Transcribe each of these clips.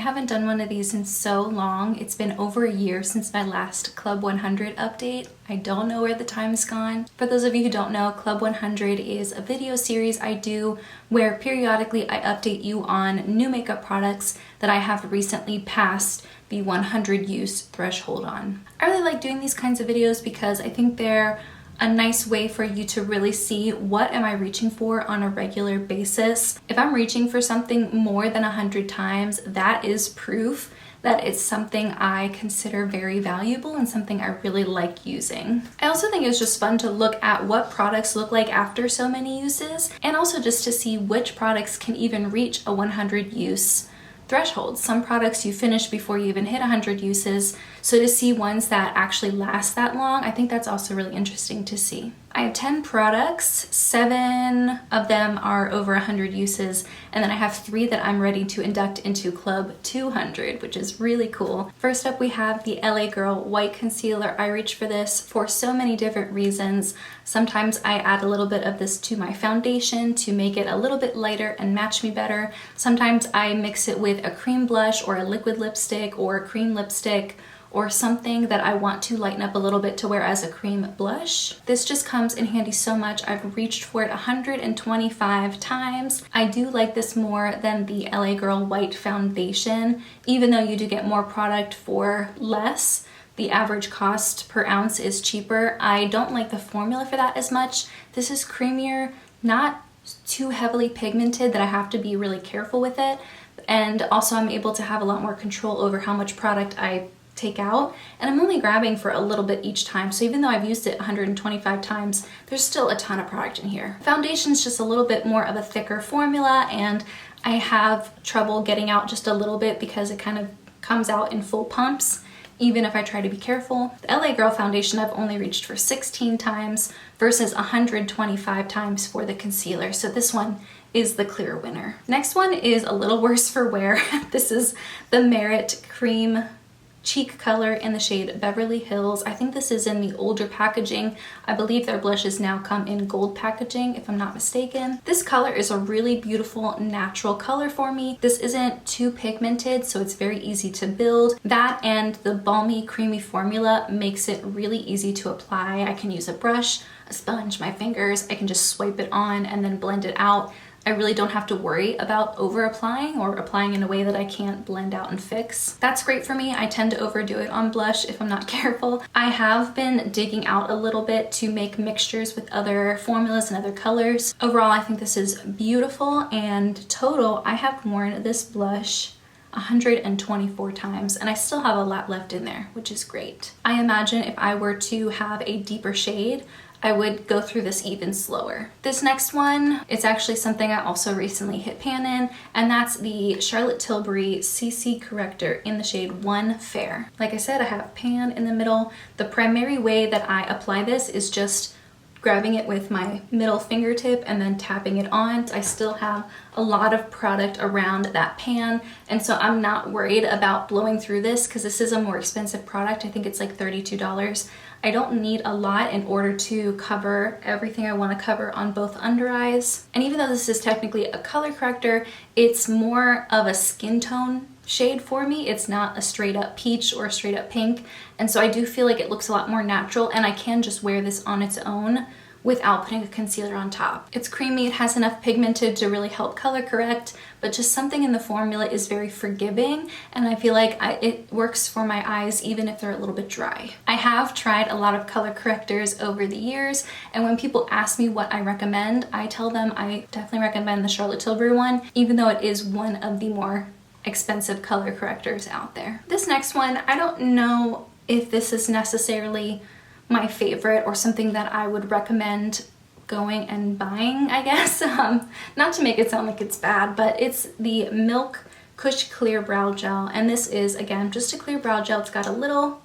haven't done one of these in so long. It's been over a year since my last Club 100 update. I don't know where the time's gone. For those of you who don't know, Club 100 is a video series I do where periodically I update you on new makeup products that I have recently passed the 100 use threshold on. I really like doing these kinds of videos because I think they're a nice way for you to really see what am I reaching for on a regular basis. If I'm reaching for something more than 100 times, that is proof that it's something I consider very valuable and something I really like using. I also think it's just fun to look at what products look like after so many uses, and also just to see which products can even reach a 100 use threshold. Some products you finish before you even hit 100 uses, so to see ones that actually last that long, I think that's also really interesting to see. I have 10 products, 7 of them are over 100 uses, and then I have 3 that I'm ready to induct into Club 200, which is really cool. First up, we have the LA Girl White Concealer. I reach for this for so many different reasons. Sometimes I add a little bit of this to my foundation to make it a little bit lighter and match me better. Sometimes I mix it with a cream blush or a liquid lipstick or a cream lipstick, or something that I want to lighten up a little bit to wear as a cream blush. This just comes in handy so much. I've reached for it 125 times. I do like this more than the LA Girl White Foundation, even though you do get more product for less. The average cost per ounce is cheaper. I don't like the formula for that as much. This is creamier, not too heavily pigmented that I have to be really careful with it. And also I'm able to have a lot more control over how much product I take out, and I'm only grabbing for a little bit each time, so even though I've used it 125 times, there's still a ton of product in here. Foundation's just a little bit more of a thicker formula, and I have trouble getting out just a little bit because it kind of comes out in full pumps, even if I try to be careful. The LA Girl Foundation I've only reached for 16 times versus 125 times for the concealer, so this one is the clear winner. Next one is a little worse for wear. This is the Merit Cream Cheek color in the shade Beverly Hills. I think this is in the older packaging. I believe their blushes now come in gold packaging, if I'm not mistaken. This color is a really beautiful natural color for me. This isn't too pigmented, so it's very easy to build. That and the balmy, creamy formula makes it really easy to apply. I can use a brush, a sponge, my fingers. I can just swipe it on and then blend it out. I really don't have to worry about over applying or applying in a way that I can't blend out and fix. That's great for me. I tend to overdo it on blush if I'm not careful. I have been digging out a little bit to make mixtures with other formulas and other colors. Overall, I think this is beautiful, and total, I have worn this blush 124 times, and I still have a lot left in there, which is great. I imagine if I were to have a deeper shade, I would go through this even slower. This next one, it's actually something I also recently hit pan in, and that's the Charlotte Tilbury CC Corrector in the shade 1 Fair. Like I said, I have pan in the middle. The primary way that I apply this is just grabbing it with my middle fingertip and then tapping it on. I still have a lot of product around that pan, and so I'm not worried about blowing through this because this is a more expensive product. I think it's like $32. I don't need a lot in order to cover everything I want to cover on both under eyes. And even though this is technically a color corrector, it's more of a skin tone shade for me. It's not a straight up peach or a straight up pink. And so I do feel like it looks a lot more natural, and I can just wear this on its own without putting a concealer on top. It's creamy, it has enough pigmented to really help color correct, but just something in the formula is very forgiving, and I feel like it works for my eyes even if they're a little bit dry. I have tried a lot of color correctors over the years, and when people ask me what I recommend, I tell them I definitely recommend the Charlotte Tilbury one, even though it is one of the more expensive color correctors out there. This next one, I don't know if this is necessarily my favorite or something that I would recommend going and buying, I guess. Not to make it sound like it's bad, but it's the Milk Kush Clear Brow Gel, and this is, again, just a clear brow gel. It's got a little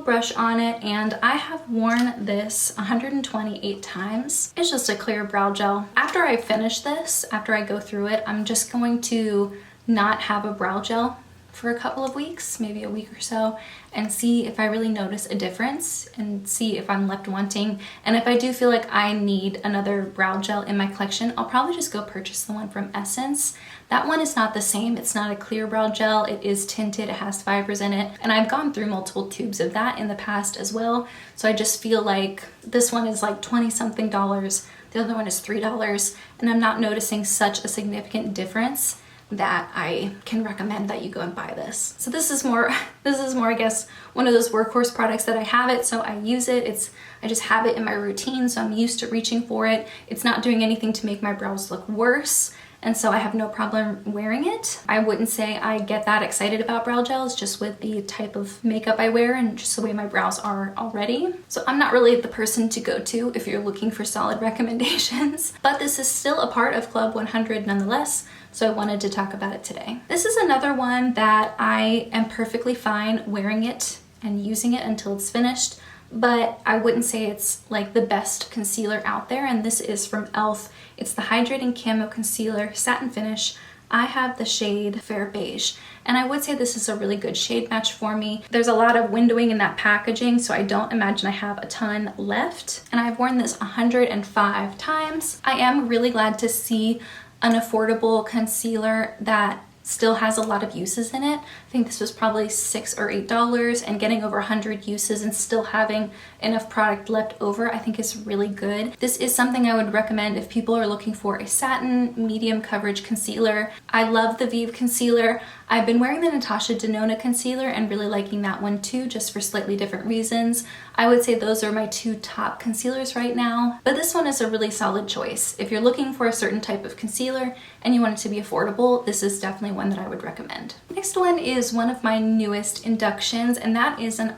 brush on it, and I have worn this 128 times. It's just a clear brow gel. After I finish this, after I go through it, I'm just going to not have a brow gel for a couple of weeks, maybe a week or so, and see if I really notice a difference and see if I'm left wanting. And if I do feel like I need another brow gel in my collection, I'll probably just go purchase the one from Essence. That one is not the same. It's not a clear brow gel. It is tinted, it has fibers in it, and I've gone through multiple tubes of that in the past as well. So I just feel like this one is like 20 something dollars. The other one is $3, and I'm not noticing such a significant difference that I can recommend that you go and buy this. So this is more, I guess, one of those workhorse products that I have it, so I use it. I just have it in my routine, so I'm used to reaching for it. It's not doing anything to make my brows look worse, and so I have no problem wearing it. I wouldn't say I get that excited about brow gels, just with the type of makeup I wear and just the way my brows are already. So I'm not really the person to go to if you're looking for solid recommendations, but this is still a part of Club 100 nonetheless, so I wanted to talk about it today. This is another one that I am perfectly fine wearing it and using it until it's finished, but I wouldn't say it's like the best concealer out there, and this is from e.l.f. It's the Hydrating Camo Concealer Satin Finish. I have the shade Fair Beige, and I would say this is a really good shade match for me. There's a lot of windowing in that packaging, so I don't imagine I have a ton left, and I've worn this 105 times. I am really glad to see an affordable concealer that still has a lot of uses in it. I think this was probably $6 or $8, and getting over 100 uses and still having enough product left over, I think is really good. This is something I would recommend if people are looking for a satin medium coverage concealer. I love the Vive concealer. I've been wearing the Natasha Denona concealer and really liking that one too, just for slightly different reasons. I would say those are my two top concealers right now, but this one is a really solid choice. If you're looking for a certain type of concealer and you want it to be affordable, this is definitely one that I would recommend. Next one is one of my newest inductions, and that is an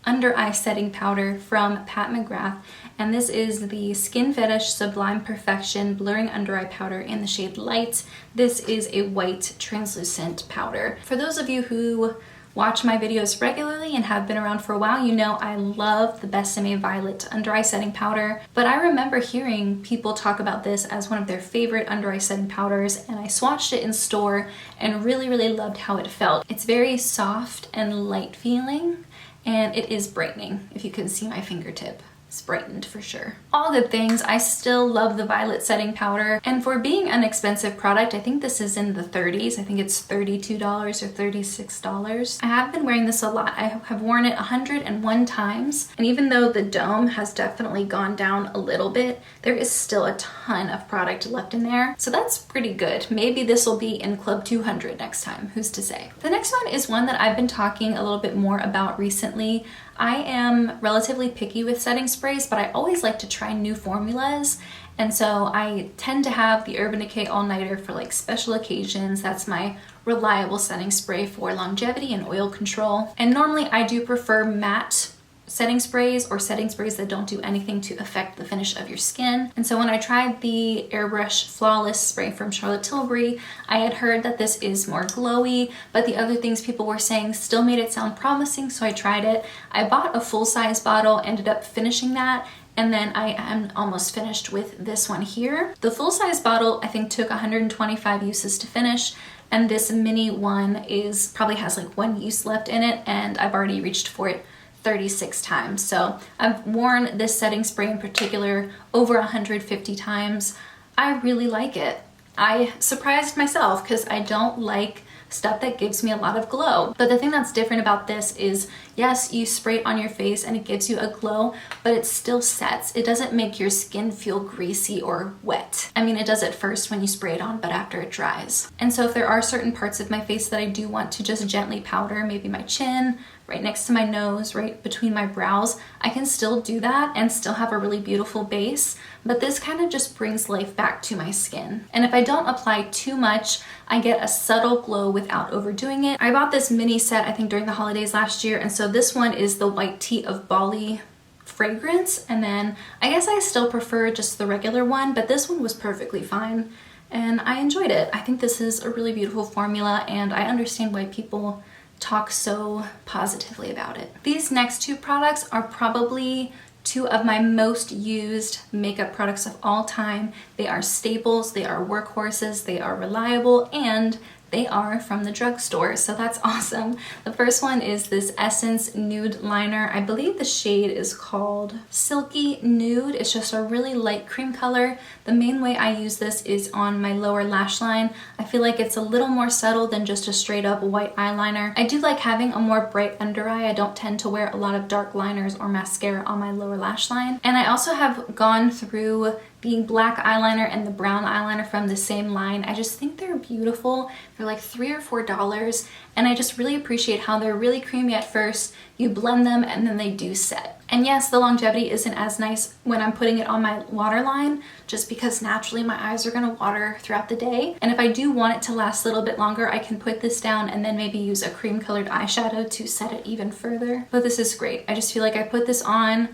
under eye setting powder from Pat McGrath, and this is the Skin Fetish Sublime Perfection Blurring Under Eye Powder in the shade Light. This is a white translucent powder. For those of you who watch my videos regularly and have been around for a while, you know I love the Besame Violet under eye setting powder, but I remember hearing people talk about this as one of their favorite under eye setting powders, and I swatched it in store and really loved how it felt. It's very soft and light feeling, and it is brightening. If you can see my fingertip, it's brightened for sure. All good things. I still love the Violet setting powder, and for being an expensive product, I think this is in the 30s. I think it's $32 or $36. I have been wearing this a lot. I have worn it 101 times, and even though the dome has definitely gone down a little bit, there is still a ton of product left in there, so that's pretty good. Maybe this will be in Club 200 next time, who's to say. The next one is one that I've been talking a little bit more about recently. I am relatively picky with setting sprays, but I always like to try new formulas, and so I tend to have the Urban Decay All Nighter for like special occasions. That's my reliable setting spray for longevity and oil control. And normally I do prefer matte setting sprays or setting sprays that don't do anything to affect the finish of your skin. And so when I tried the Airbrush Flawless spray from Charlotte Tilbury, I had heard that this is more glowy, but the other things people were saying still made it sound promising, so I tried it. I bought a full-size bottle, ended up finishing that, and then I am almost finished with this one here. The full-size bottle I think took 125 uses to finish, and this mini one probably has like 1 use left in it, and I've already reached for it 36 times. So I've worn this setting spray in particular over 150 times. I really like it. I surprised myself because I don't like stuff that gives me a lot of glow. But the thing that's different about this is, yes, you spray it on your face and it gives you a glow, but it still sets. It doesn't make your skin feel greasy or wet. I mean, it does at first when you spray it on, but after it dries. And so if there are certain parts of my face that I do want to just gently powder, maybe my chin, right next to my nose, right between my brows, I can still do that and still have a really beautiful base, but this kind of just brings life back to my skin. And if I don't apply too much, I get a subtle glow without overdoing it. I bought this mini set, I think during the holidays last year, and so this one is the White Tea of Bali fragrance, and then I guess I still prefer just the regular one, but this one was perfectly fine and I enjoyed it. I think this is a really beautiful formula, and I understand why people talk so positively about it. These next two products are probably two of my most used makeup products of all time. They are staples, they are workhorses, they are reliable, and they are from the drugstore, so that's awesome. The first one is this Essence Nude Liner. I believe the shade is called Silky Nude. It's just a really light cream color. The main way I use this is on my lower lash line. I feel like it's a little more subtle than just a straight up white eyeliner. I do like having a more bright under eye. I don't tend to wear a lot of dark liners or mascara on my lower lash line. And I also have gone through the black eyeliner and the brown eyeliner from the same line. I just think they're beautiful. They're like $3 or $4, and I just really appreciate how they're really creamy at first. You blend them and then they do set. And yes, the longevity isn't as nice when I'm putting it on my waterline, just because naturally my eyes are gonna water throughout the day. And if I do want it to last a little bit longer, I can put this down and then maybe use a cream colored eyeshadow to set it even further. But this is great. I just feel like I put this on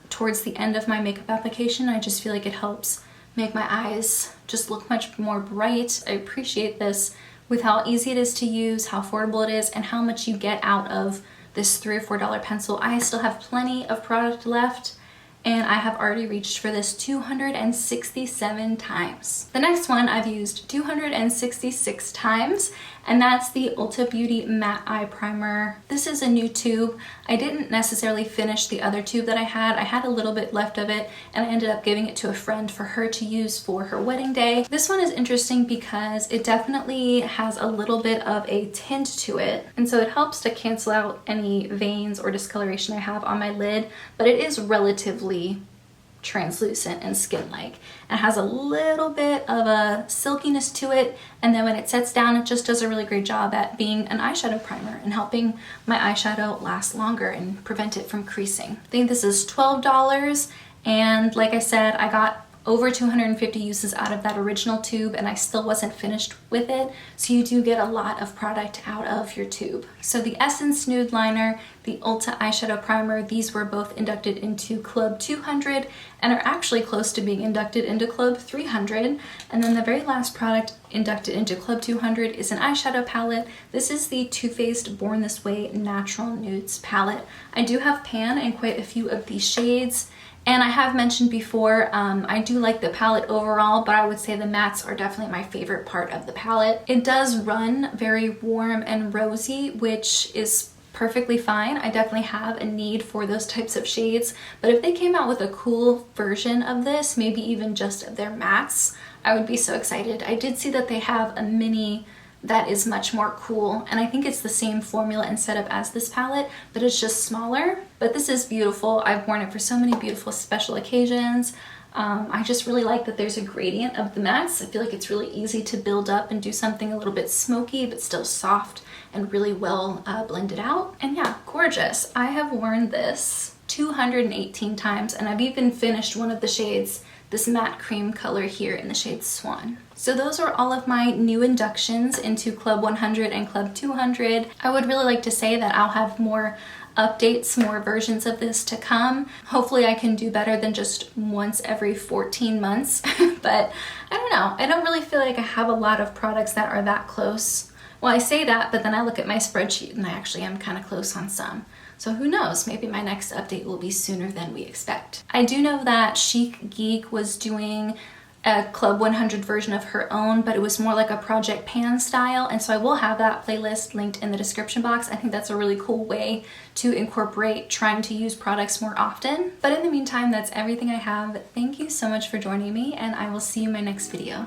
towards the end of my makeup application. I just feel like it helps make my eyes just look much more bright. I appreciate this with how easy it is to use, how affordable it is, and how much you get out of this $3 or $4 pencil. I still have plenty of product left, and I have already reached for this 267 times. The next one I've used 266 times, and that's the Ulta Beauty Matte Eye Primer. This is a new tube. I didn't necessarily finish the other tube that I had. I had a little bit left of it, and I ended up giving it to a friend for her to use for her wedding day. This one is interesting because it definitely has a little bit of a tint to it, and so it helps to cancel out any veins or discoloration I have on my lid, but it is relatively translucent and skin-like, and has a little bit of a silkiness to it, and then when it sets down it just does a really great job at being an eyeshadow primer and helping my eyeshadow last longer and prevent it from creasing. I think this is $12, and like I said, I got over 250 uses out of that original tube, and I still wasn't finished with it, so you do get a lot of product out of your tube. So the Essence Nude Liner, the Ulta Eyeshadow Primer, these were both inducted into Club 200 and are actually close to being inducted into Club 300. And then the very last product inducted into Club 200 is an eyeshadow palette. This is the Too Faced Born This Way Natural Nudes palette. I do have pan in quite a few of these shades, and I have mentioned before, I do like the palette overall, but I would say the mattes are definitely my favorite part of the palette. It does run very warm and rosy, which is perfectly fine. I definitely have a need for those types of shades, but if they came out with a cool version of this, maybe even just of their mattes, I would be so excited. I did see that they have a mini that is much more cool, and I think it's the same formula and setup as this palette, but it's just smaller. But this is beautiful. I've worn it for so many beautiful special occasions. I just really like that there's a gradient of the mattes. I feel like it's really easy to build up and do something a little bit smoky but still soft and really well blended out. And yeah, gorgeous. I have worn this 218 times, and I've even finished one of the shades, this matte cream color here in the shade Swan. So those are all of my new inductions into Club 100 and Club 200. I would really like to say that I'll have more updates, more versions of this to come. Hopefully I can do better than just once every 14 months, but I don't know. I don't really feel like I have a lot of products that are that close. Well, I say that, but then I look at my spreadsheet and I actually am kind of close on some. So who knows, maybe my next update will be sooner than we expect. I do know that Chic Geek was doing a Club 100 version of her own, but it was more like a Project Pan style, and so I will have that playlist linked in the description box. I think that's a really cool way to incorporate trying to use products more often. But in the meantime, that's everything I have. Thank you so much for joining me, and I will see you in my next video.